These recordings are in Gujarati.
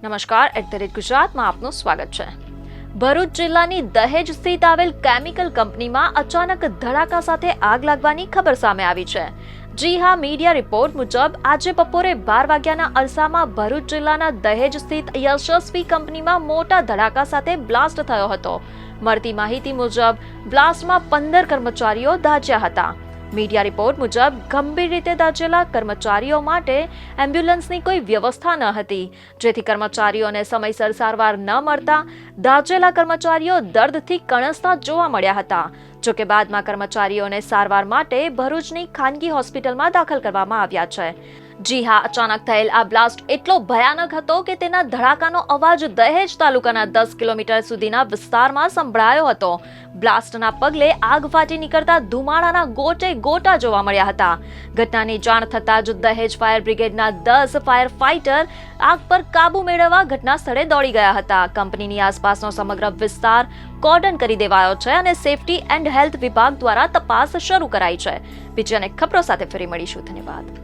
નમસ્કાર, @ગુજરાતમાં આપનું સ્વાગત છે। ભરૂચ જિલ્લાની દહેજ સ્થિત આવેલ કેમિકલ કંપનીમાં અચાનક ધડાકા સાથે આગ લાગવાની ખબર સામે આવી છે। જી હા, મીડિયા રિપોર્ટ મુજબ આજે બપોરે 12 વાગ્યાના અરસામાં ભરૂચ જિલ્લાના દહેજ સ્થિત યશસ્વી કંપનીમાં મોટા ધડાકા સાથે બ્લાસ્ટ થયો હતો। મળતી માહિતી મુજબ બ્લાસ્ટમાં 15 કર્મચારીઓ દાઝ્યા હતા। મીડિયા રિપોર્ટ મુજબ ગંભીર રીતે દાઝેલા કર્મચારીઓ માટે એમ્બ્યુલન્સની કોઈ વ્યવસ્થા ન હતી, જેથી કર્મચારીઓને સમયસર સારવાર ન મળતા દાઝેલા કર્મચારીઓ દર્દથી કણસતા જોવા મળ્યા હતા। જોકે બાદમાં કર્મચારીઓને સારવાર માટે ભરૂચની ખાનગી હોસ્પિટલમાં દાખલ કરવામાં આવ્યા છે। જી હા, અચાનક થયેલ આ બ્લાસ્ટ એટલો ભયાનક હતો કે તેના ધડાકાનો અવાજ દહેજ તાલુકાના 10 કિલોમીટર સુધીના વિસ્તારમાં સંભળાયો હતો। બ્લાસ્ટના પગલે આગ ફાટી નીકળતા ધુમાડાના ગોટે ગોટા જોવા મળ્યા હતા। ઘટનાની જાણ થતાં જ દહેજ ફાયર બ્રિગેડના 10 ફાયર ફાઇટર આગ પર કાબુ મેળવવા ઘટના સ્થળે દોડી ગયા હતા। કંપનીની આસપાસનો સમગ્ર વિસ્તાર કોર્ડન કરી દેવાયો છે અને સેફટી એન્ડ હેલ્થ વિભાગ દ્વારા તપાસ શરૂ કરાઈ છે। બીજી અનેક ખબરો સાથે ફરી મળીશું। ધન્યવાદ।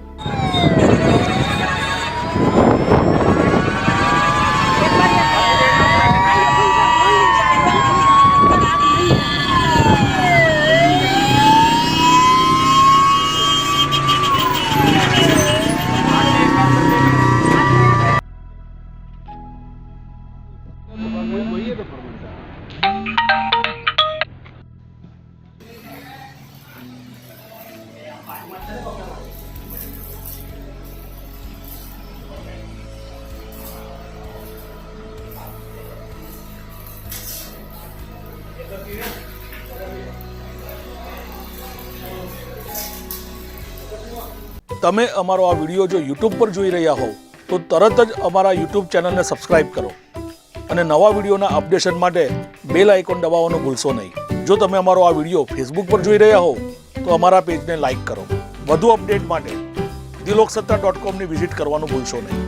તમે અમારો આ વિડીયો જો યુટ્યુબ પર જોઈ રહ્યા હોવ તો તરત જ અમારા યુટ્યુબ ચેનલને સબસ્ક્રાઇબ કરો અને નવા વિડીયોના અપડેશન માટે બેલ આઇકોન દબાવવાનું ભૂલશો નહીં। જો તમે અમારો આ વિડીયો ફેસબુક પર જોઈ રહ્યા હોવ તો અમારા પેજને લાઇક કરો। વધુ અપડેટ માટે theloksata.com ની વિઝિટ કરવાનું ભૂલશો નહીં।